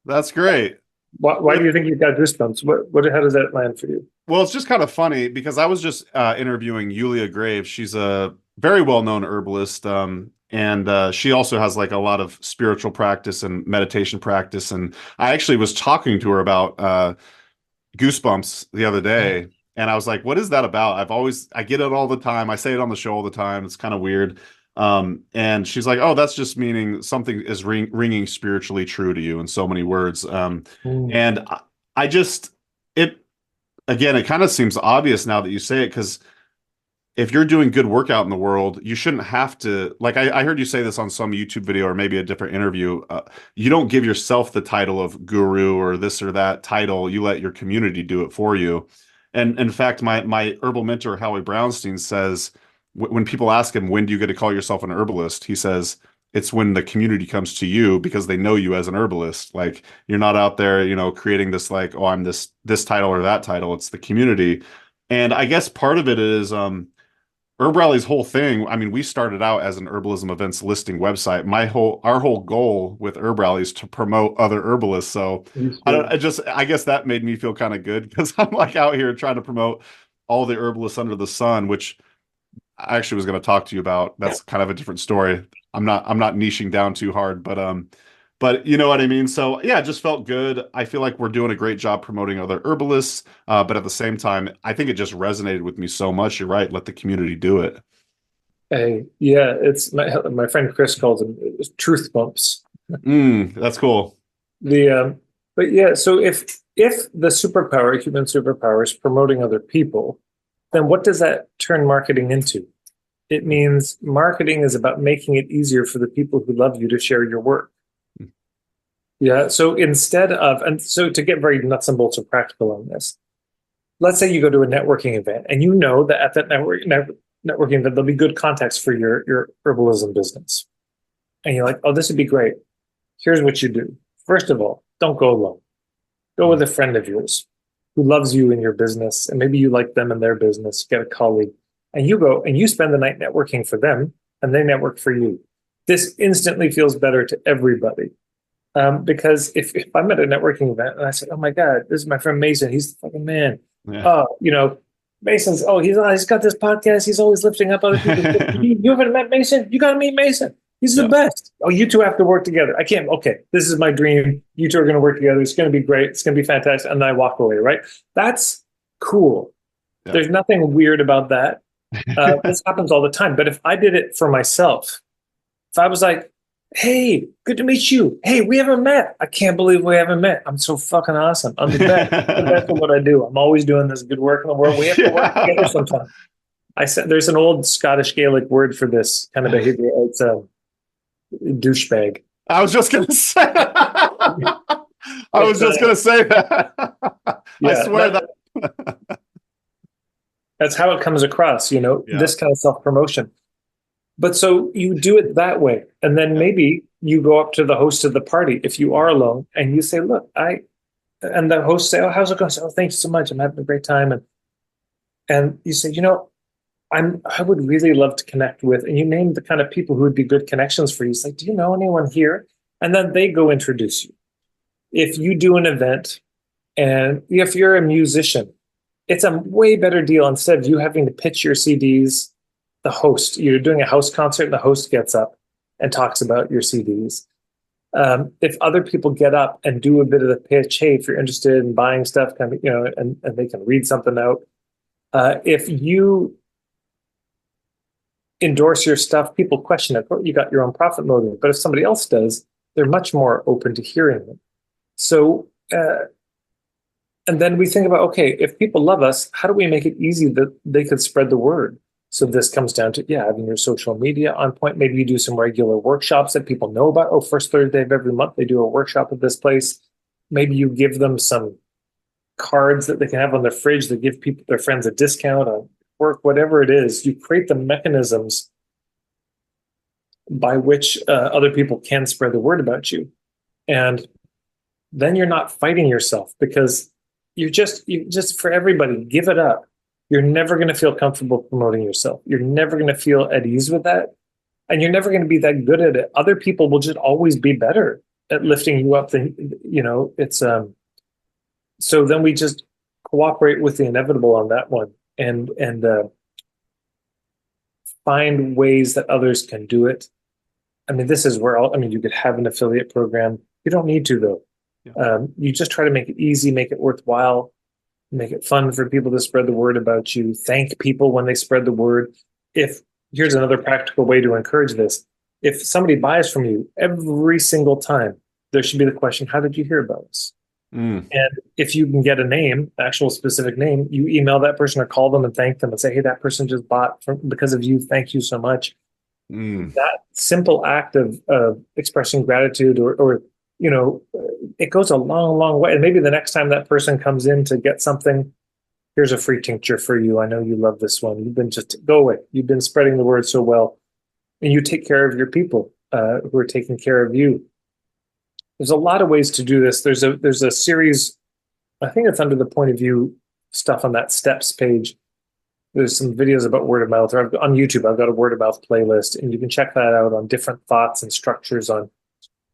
That's great. Why do you think you've got goosebumps? How does that land for you? Well, it's just kind of funny because I was just interviewing Yulia Graves. She's a very well-known herbalist. And she also has like a lot of spiritual practice and meditation practice. And I actually was talking to her about goosebumps the other day. And I was like, what is that about? I get it all the time. I say it on the show all the time. It's kind of weird. And she's like, oh, that's just meaning something is ringing spiritually true to you in so many words. And I just, it kind of seems obvious now that you say it, because if you're doing good work out in the world, you shouldn't have to, like, I heard you say this on some YouTube video or maybe a different interview. You don't give yourself the title of guru or this or that title. You let your community do it for you. And in fact, my herbal mentor, Howie Brownstein, says, when people ask him, when do you get to call yourself an herbalist? He says, it's when the community comes to you because they know you as an herbalist. Like, you're not out there, creating this like, oh, I'm this title or that title. It's the community. And I guess part of it is HerbRally's whole thing. I mean, we started out as an herbalism events listing website. Our whole goal with HerbRally is to promote other herbalists. So I guess that made me feel kind of good because I'm like out here trying to promote all the herbalists under the sun, which I actually was going to talk to you about. That's kind of a different story. I'm not niching down too hard, but you know what I mean? So yeah, it just felt good. I feel like we're doing a great job promoting other herbalists. But at the same time, I think it just resonated with me so much. You're right. Let the community do it. Hey, yeah, it's my friend Chris calls them truth bumps. That's cool. But yeah, so if the superpower, human superpower, is promoting other people, then what does that turn marketing into? It means marketing is about making it easier for the people who love you to share your work. Yeah. So so to get very nuts and bolts and practical on this, let's say you go to a networking event and you know that at that networking event, there'll be good contacts for your herbalism business. And you're like, oh, this would be great. Here's what you do. First of all, don't go alone. Go with a friend of yours who loves you in your business. And maybe you like them in their business, get a colleague, and you go and you spend the night networking for them and they network for you. This instantly feels better to everybody. Because if I'm at a networking event and I say, oh my God, this is my friend Mason, he's the fucking man. Yeah. Mason's, he's got this podcast, he's always lifting up other people. You haven't met Mason? You got to meet Mason. He's the best. Oh, you two have to work together. I can't. Okay, this is my dream. You two are going to work together. It's going to be great. It's going to be fantastic. And then I walk away, right? That's cool. Yeah. There's nothing weird about that. This happens all the time. But if I did it for myself, if I was like, hey, good to meet you. Hey, we haven't met. I can't believe we haven't met. I'm so fucking awesome. I'm the best. I'm the best at what I do. I'm always doing this good work in the world. We have to work together sometime. I said there's an old Scottish Gaelic word for this kind of behavior. It's a douchebag. I was just gonna say. I was just gonna say that. Yeah, I swear that. That's how it comes across. This kind of self-promotion. But so you do it that way. And then maybe you go up to the host of the party if you are alone and you say, look, and the host say, oh, how's it going? Say, oh, thanks so much. I'm having a great time. And you say, I would really love to connect with, and you name the kind of people who would be good connections for you. It's like, do you know anyone here? And then they go introduce you. If you do an event and if you're a musician, it's a way better deal instead of you having to pitch your CDs. The host, you're doing a house concert and the host gets up and talks about your CDs. If other people get up and do a bit of the pitch, hey, if you're interested in buying stuff, and they can read something out. If you endorse your stuff, people question it. You got your own profit motive. But if somebody else does, they're much more open to hearing it. So, and then we think about, okay, if people love us, how do we make it easy that they could spread the word? So this comes down to, having your social media on point. Maybe you do some regular workshops that people know about. Oh, first Thursday of every month, they do a workshop at this place. Maybe you give them some cards that they can have on their fridge that give people, their friends, a discount on work, whatever it is. You create the mechanisms by which other people can spread the word about you. And then you're not fighting yourself because you just for everybody, give it up. You're never going to feel comfortable promoting yourself. You're never going to feel at ease with that. And you're never going to be that good at it. Other people will just always be better at lifting you up than, it's, so then we just cooperate with the inevitable on that one and find ways that others can do it. I mean, this is where you could have an affiliate program. You don't need to though. Yeah. You just try to make it easy, make it worthwhile. Make it fun for people to spread the word about you. Thank people when they spread the word. Here's another practical way to encourage this. If somebody buys from you, every single time, there should be the question, how did you hear about us? And if you can get a name, actual specific name, you email that person or call them and thank them and say, hey, that person just bought because of you. Thank you so much. That simple act of expressing gratitude or it goes a long, long way. And maybe the next time that person comes in to get something, here's a free tincture for you. I know you love this one. Go away. You've been spreading the word so well. And you take care of your people who are taking care of you. There's a lot of ways to do this. There's a series, I think it's under the point of view stuff on that steps page. There's some videos about word of mouth. Or on YouTube, I've got a word of mouth playlist. And you can check that out on different thoughts and structures on.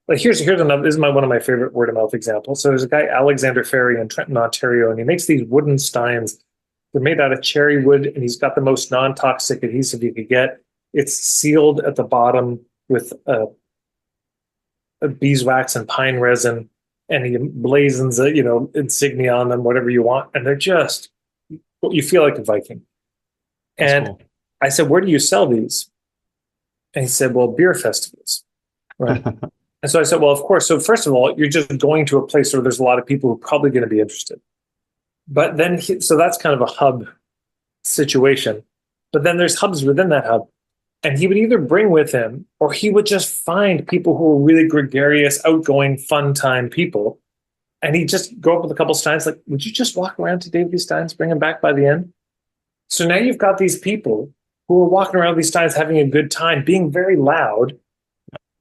Like here's another. This is one of my favorite word of mouth examples. So there's a guy, Alexander Ferry in Trenton, Ontario, and he makes these wooden steins. They're made out of cherry wood, and he's got the most non-toxic adhesive you could get. It's sealed at the bottom with a beeswax and pine resin, and he emblazons insignia on them, whatever you want, and they're just you feel like a Viking. That's and cool. I said, where do you sell these? And he said, well, beer festivals, right? And so I said, well, of course. So first of all, you're just going to a place where there's a lot of people who are probably going to be interested. But then, so that's kind of a hub situation. But then there's hubs within that hub. And he would either bring with him, or he would just find people who were really gregarious, outgoing, fun time people. And he'd just go up with a couple steins, like, would you just walk around today with these steins, bring them back by the end? So now you've got these people who are walking around these steins, having a good time, being very loud.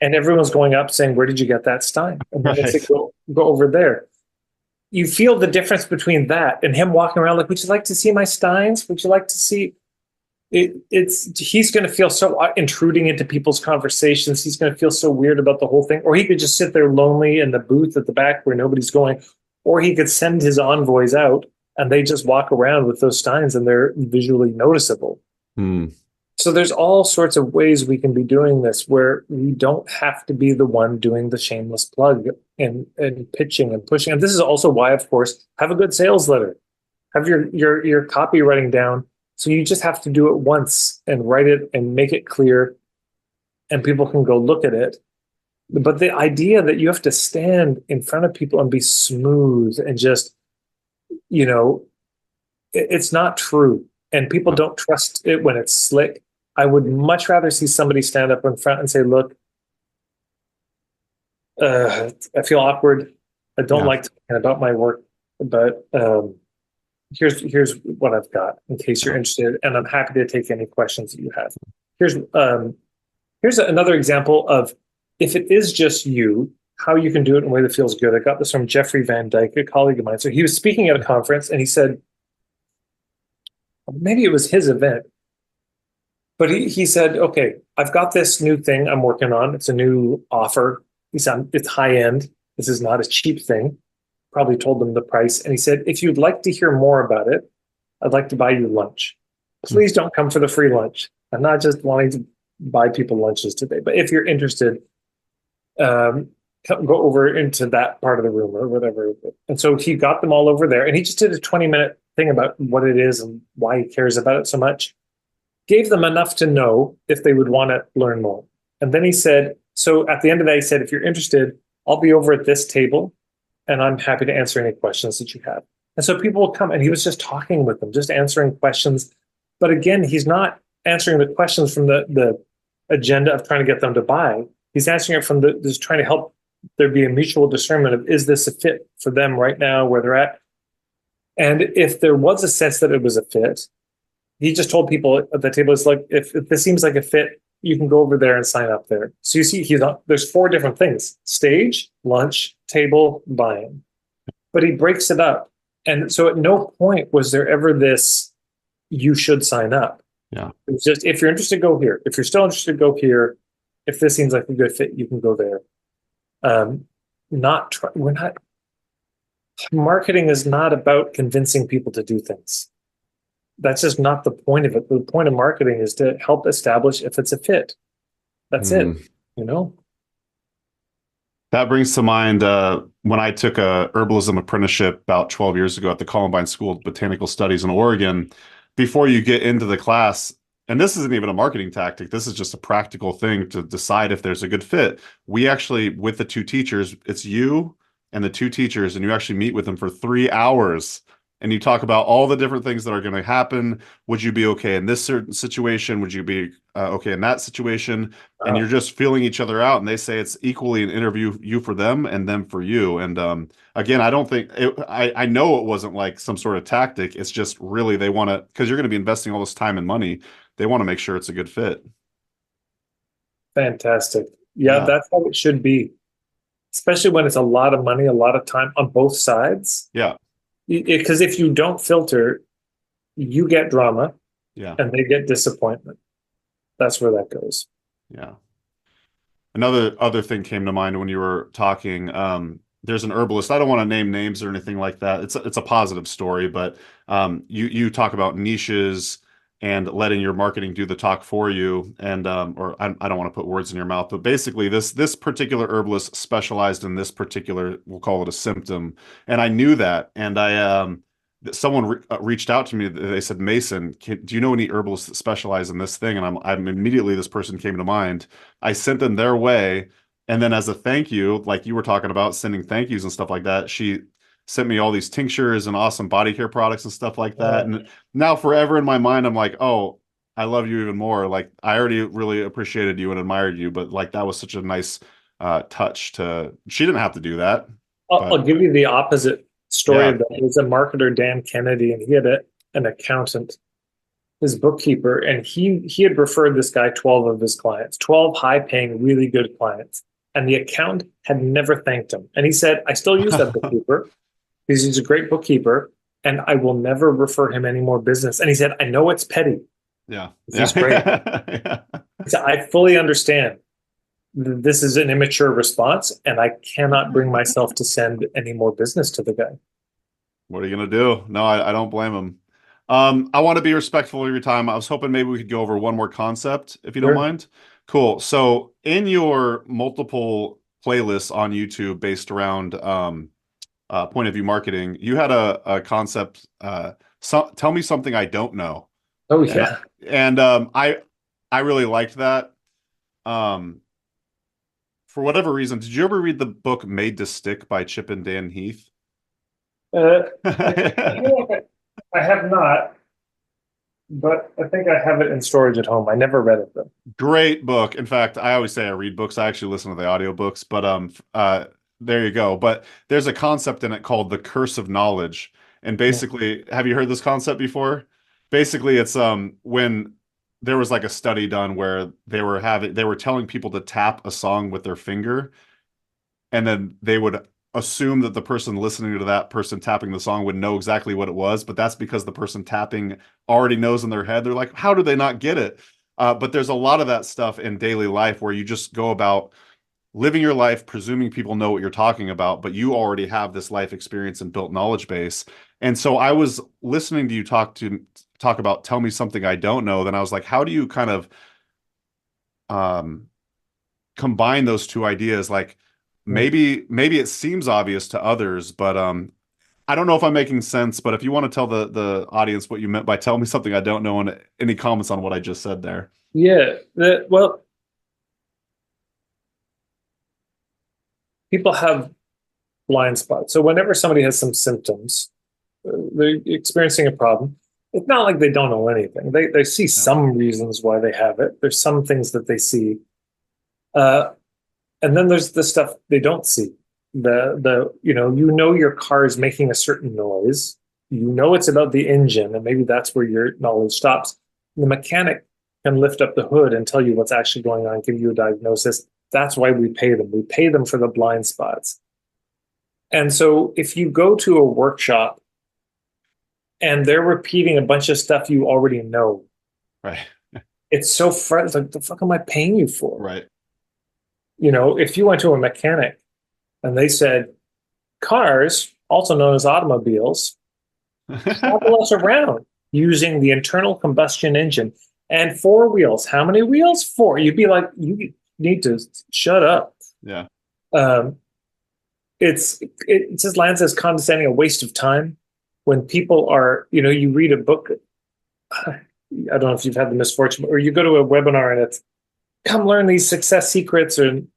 And everyone's going up saying, where did you get that stein? And then they say, go over there. You feel the difference between that and him walking around like, would you like to see my steins? Would you like to see it? He's going to feel so intruding into people's conversations. He's going to feel so weird about the whole thing. Or he could just sit there lonely in the booth at the back where nobody's going. Or he could send his envoys out and they just walk around with those steins and they're visually noticeable. So there's all sorts of ways we can be doing this where we don't have to be the one doing the shameless plug and pitching and pushing. And this is also why, of course, have a good sales letter. have your copywriting down. So you just have to do it once and write it and make it clear, and people can go look at it. But the idea that you have to stand in front of people and be smooth and just, it's not true. And people don't trust it when it's slick. I would much rather see somebody stand up in front and say, look, I feel awkward. I don't like talking about my work, but here's what I've got in case you're interested. And I'm happy to take any questions that you have. Here's another example of, if it is just you, how you can do it in a way that feels good. I got this from Jeffrey Van Dyke, a colleague of mine. So he was speaking at a conference and he said, maybe it was his event, but he said, okay, I've got this new thing I'm working on. It's a new offer. He said, it's high end. This is not a cheap thing. Probably told them the price. And he said, if you'd like to hear more about it, I'd like to buy you lunch. Please don't come for the free lunch. I'm not just wanting to buy people lunches today, but if you're interested, go over into that part of the room or whatever. And so he got them all over there, and he just did a 20-minute thing about what it is and why he cares about it so much. Gave them enough to know if they would want to learn more. And then he said, so at the end of that, he said, if you're interested, I'll be over at this table and I'm happy to answer any questions that you have. And so people will come, and he was just talking with them, just answering questions. But again, he's not answering the questions from the agenda of trying to get them to buy. He's answering it from just trying to help there be a mutual discernment of, is this a fit for them right now where they're at? And if there was a sense that it was a fit, he just told people at the table, it's like, if this seems like a fit, you can go over there and sign up there. So you see, there's 4 different things: stage, lunch, table, buy-in. But he breaks it up. And so at no point was there ever this, you should sign up. Yeah. It's just, if you're interested, go here. If you're still interested, go here. If this seems like a good fit, you can go there. Marketing is not about convincing people to do things. That's just not the point of it. The point of marketing is to help establish if it's a fit. That's it, That brings to mind when I took a herbalism apprenticeship about 12 years ago at the Columbine School of Botanical Studies in Oregon. Before you get into the class, and this isn't even a marketing tactic, this is just a practical thing to decide if there's a good fit. We actually, with the 2 teachers, it's you and the 2 teachers, and you actually meet with them for 3 hours. And you talk about all the different things that are going to happen. Would you be okay in this certain situation? Would you be okay in that situation? Wow. And you're just feeling each other out. And they say it's equally an interview, you for them and them for you. And again, I don't think I know it wasn't like some sort of tactic. It's just really they want to, because you're going to be investing all this time and money. They want to make sure it's a good fit. Fantastic. Yeah, that's how it should be. Especially when it's a lot of money, a lot of time on both sides. Yeah. Because if you don't filter, you get drama, and they get disappointment. That's where that goes. Yeah. Other thing came to mind when you were talking. There's an herbalist. I don't want to name names or anything like that. It's a positive story, but you talk about niches and letting your marketing do the talk for you. And or I don't want to put words in your mouth, but basically this particular herbalist specialized in this particular, we'll call it a symptom. And I knew that. And someone reached out to me. They said, Mason, do you know any herbalists that specialize in this thing? And I'm immediately, this person came to mind. I sent them their way. And then as a thank you, like you were talking about sending thank yous and stuff like that, she sent me all these tinctures and awesome body care products and stuff like that. And now forever in my mind, I'm like, oh, I love you even more. Like I already really appreciated you and admired you, but like that was such a nice touch she didn't have to do that. I'll give you the opposite story of that. It was a marketer, Dan Kennedy, and he had an accountant, his bookkeeper, and he had referred this guy 12 of his clients, 12 high-paying, really good clients. And the accountant had never thanked him. And he said, I still use that bookkeeper because he's a great bookkeeper, and I will never refer him any more business. And he said, I know it's petty. Yeah. He's great. He said, I fully understand. This is an immature response, and I cannot bring myself to send any more business to the guy. What are you going to do? No, I don't blame him. I want to be respectful of your time. I was hoping maybe we could go over one more concept, if you don't mind. Cool. So in your multiple playlists on YouTube based around point of view marketing, you had a concept, tell me something I don't know. Oh yeah. I really liked that. For whatever reason, did you ever read the book Made to Stick by Chip and Dan Heath? I have not, but I think I have it in storage at home. I never read it though. Great book. In fact, I always say I read books. I actually listen to the audiobooks, but there you go. But there's a concept in it called the curse of knowledge. And basically, have you heard this concept before? Basically, it's when there was like a study done where they were telling people to tap a song with their finger, and then they would assume that the person listening to that person tapping the song would know exactly what it was, but that's because the person tapping already knows in their head. They're like, how do they not get it? But there's a lot of that stuff in daily life where you just go about living your life presuming people know what you're talking about, but you already have this life experience and built knowledge base. And so I was listening to you talk about tell me something I don't know. Then I was like, how do you kind of combine those two ideas? Like maybe it seems obvious to others, but I don't know if I'm making sense. But if you want to tell the audience what you meant by tell me something I don't know, and any comments on what I just said there. Yeah. Well, people have blind spots. So whenever somebody has some symptoms, they're experiencing a problem. It's not like they don't know anything. They see some reasons why they have it. There's some things that they see. And then there's the stuff they don't see. You know your car is making a certain noise. You know it's about the engine, and maybe that's where your knowledge stops. The mechanic can lift up the hood and tell you what's actually going on, give you a diagnosis. That's why we pay them. We pay them for the blind spots. And so if you go to a workshop and they're repeating a bunch of stuff you already know, right? It's so frustrating. It's like, the fuck am I paying you for? Right. You know, if you went to a mechanic and they said, cars, also known as automobiles, travel us around using the internal combustion engine and 4 wheels. How many wheels? 4. You'd be like, you need to shut up. Yeah. It just lands as condescending, a waste of time. When people are, you read a book, I don't know if you've had the misfortune, or you go to a webinar and it's, come learn these success secrets, and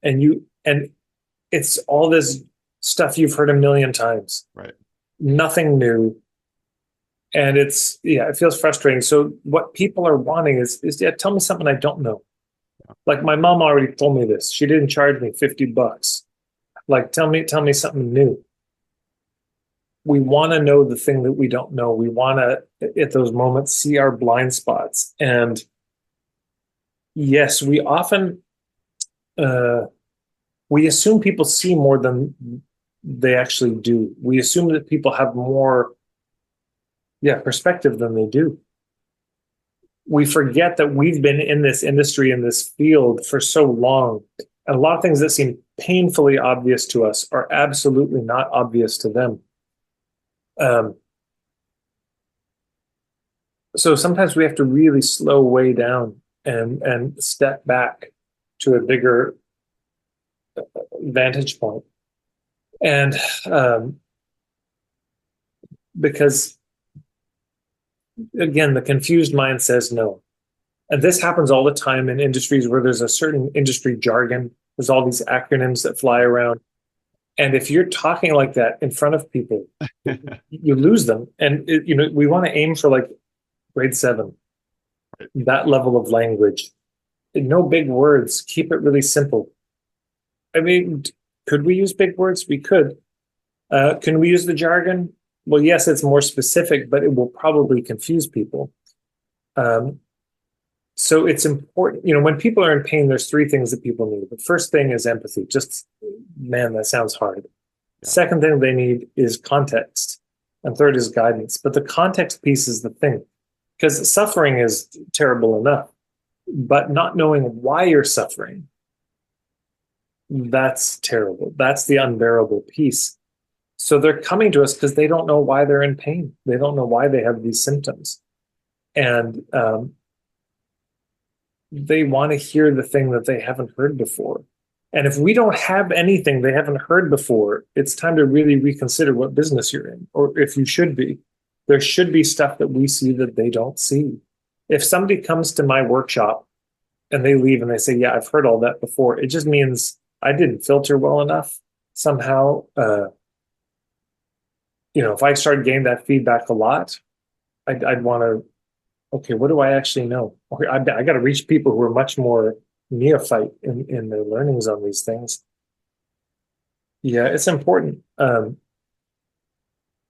it's all this stuff you've heard a million times. Right. Nothing new. And it feels frustrating. So what people are wanting is tell me something I don't know. Yeah. Like my mom already told me this. She didn't charge me $50. Like, tell me something new. We want to know the thing that we don't know. We want to, at those moments, see our blind spots. And yes, we often, we assume people see more than they actually do. We assume that people have more, perspective than they do. We forget that we've been in this industry, in this field for so long. And a lot of things that seem painfully obvious to us are absolutely not obvious to them. So sometimes we have to really slow way down and step back to a bigger vantage point. And because, again, the confused mind says no. And this happens all the time in industries where there's a certain industry jargon. There's all these acronyms that fly around. And if you're talking like that in front of people, you lose them. And, we want to aim for like grade 7, that level of language. No big words. Keep it really simple. I mean, could we use big words? We could. Can we use the jargon? Well, yes, it's more specific, but it will probably confuse people. So it's important, when people are in pain, there's 3 things that people need. The first thing is empathy. Just, man, that sounds hard. Yeah. Second thing they need is context. And third is guidance. But the context piece is the thing, because suffering is terrible enough, but not knowing why you're suffering, that's terrible. That's the unbearable piece. So they're coming to us because they don't know why they're in pain. They don't know why they have these symptoms. And they want to hear the thing that they haven't heard before. And if we don't have anything they haven't heard before, it's time to really reconsider what business you're in, or if you should be. There should be stuff that we see that they don't see. If somebody comes to my workshop and they leave and they say, yeah, I've heard all that before, it just means I didn't filter well enough somehow. If I started getting that feedback a lot, I'd want to, okay, what do I actually know? Okay, I got to reach people who are much more neophyte in their learnings on these things. Yeah, it's important.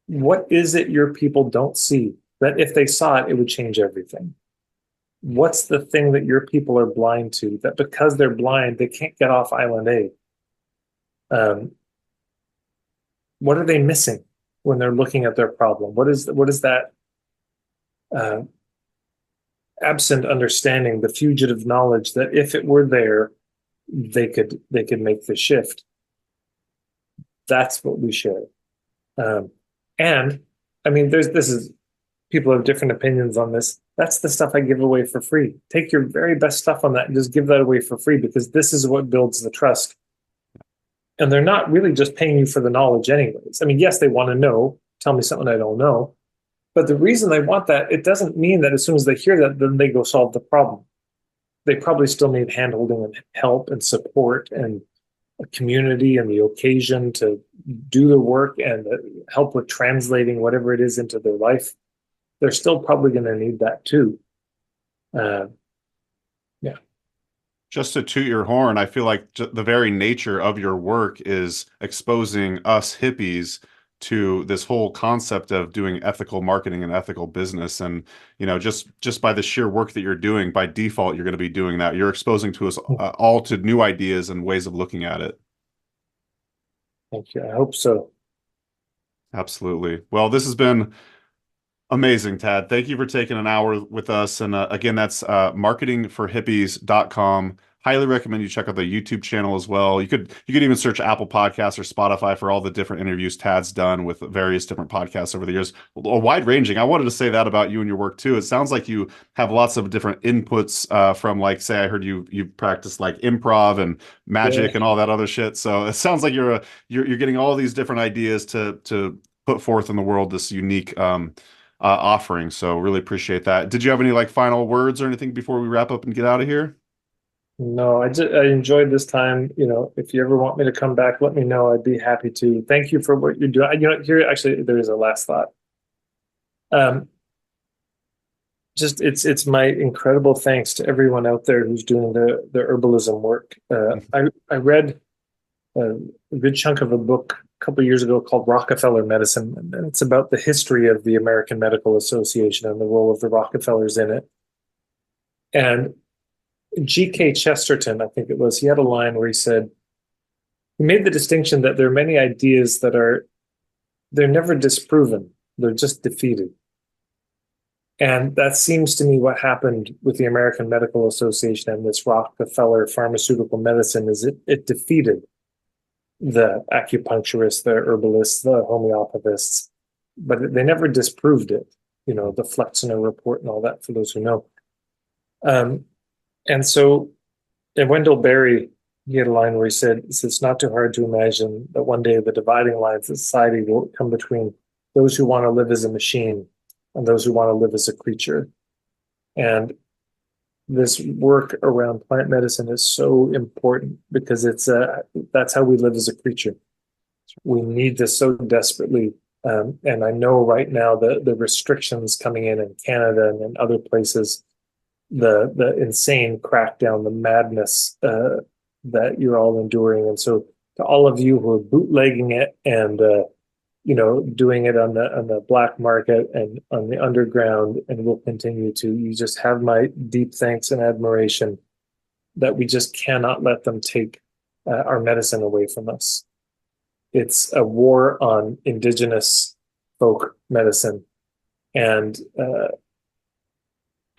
What is it your people don't see that if they saw it, it would change everything? What's the thing that your people are blind to that because they're blind, they can't get off island A? What are they missing when they're looking at their problem? What is that absent understanding, the fugitive knowledge that if it were there, they could make the shift? That's what we share. And I mean, people have different opinions on this. That's the stuff I give away for free. Take your very best stuff on that and just give that away for free, because this is what builds the trust. And they're not really just paying you for the knowledge anyways. I mean, yes, they want to know, tell me something I don't know. But the reason they want that, it doesn't mean that as soon as they hear that, then they go solve the problem. They probably still need handholding and help and support and a community and the occasion to do the work and help with translating whatever it is into their life. They're still probably going to need that too. Yeah. Just to toot your horn, I feel like the very nature of your work is exposing us hippies to this whole concept of doing ethical marketing and ethical business. And, just by the sheer work that you're doing, by default, you're going to be doing that. You're exposing to us all to new ideas and ways of looking at it. Thank you. I hope so. Absolutely. Well, this has been amazing, Tad. Thank you for taking an hour with us. And again, that's marketingforhippies.com. Highly recommend you check out the YouTube channel as well. You could even search Apple Podcasts or Spotify for all the different interviews Tad's done with various different podcasts over the years. A wide ranging. I wanted to say that about you and your work too. It sounds like you have lots of different inputs from, like, say, I heard you practice like improv and magic and all that other shit. So it sounds like you're getting all these different ideas to put forth in the world this unique offering. So really appreciate that. Did you have any final words or anything before we wrap up and get out of here? No, I enjoyed this time. If you ever want me to come back, let me know. I'd be happy to. Thank you for what you're doing. Here actually there is a last thought. It's my incredible thanks to everyone out there who's doing the herbalism work. I read a good chunk of a book a couple of years ago called Rockefeller Medicine, and it's about the history of the American Medical Association and the role of the Rockefellers in it. And G.K. Chesterton, I think it was, he had a line where he made the distinction that there are many ideas that they're never disproven, they're just defeated. And that seems to me what happened with the American Medical Association and this Rockefeller pharmaceutical medicine is it defeated the acupuncturists, the herbalists, the homeopathists, but they never disproved it. The Flexner report and all that, for those who know. And so, and Wendell Berry, he had a line where he said, it's not too hard to imagine that one day the dividing lines of society will come between those who want to live as a machine and those who want to live as a creature. And this work around plant medicine is so important because that's how we live as a creature. We need this so desperately. And I know right now the restrictions coming in Canada and in other places, the insane crackdown, the madness that you're all enduring. And so to all of you who are bootlegging it and doing it on the black market and on the underground and will continue to, you just have my deep thanks and admiration that we just cannot let them take our medicine away from us. It's a war on indigenous folk medicine. And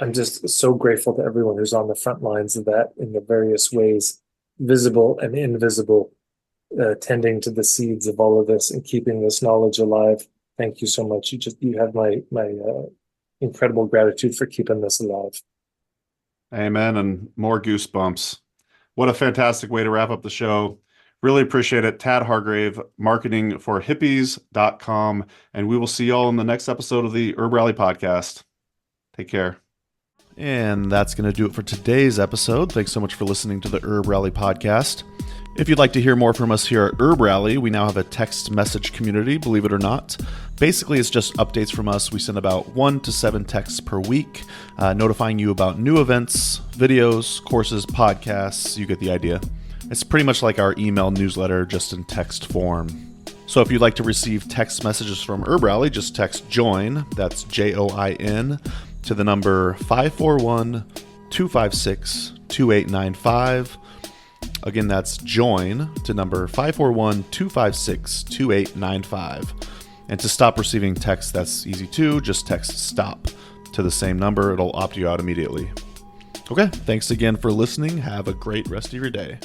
I'm just so grateful to everyone who's on the front lines of that in the various ways, visible and invisible, tending to the seeds of all of this and keeping this knowledge alive. Thank you so much. You have my incredible gratitude for keeping this alive. Amen. And more goosebumps. what a fantastic way to wrap up the show. Really appreciate it. Tad Hargrave, marketing for hippies.com. And we will see y'all in the next episode of the HerbRally Podcast. Take care. And that's going to do it for today's episode. Thanks so much for listening to the HerbRally Podcast. If you'd like to hear more from us here at HerbRally, we now have a text message community, believe it or not. Basically, it's just updates from us. We send about 1 to 7 texts per week, notifying you about new events, videos, courses, podcasts. You get the idea. It's pretty much like our email newsletter, just in text form. So if you'd like to receive text messages from HerbRally, just text JOIN, that's JOIN, to the number 541-256-2895. Again, that's JOIN to number 541-256-2895. And to stop receiving texts, that's easy too. Just text STOP to the same number. It'll opt you out immediately. Okay, thanks again for listening. Have a great rest of your day.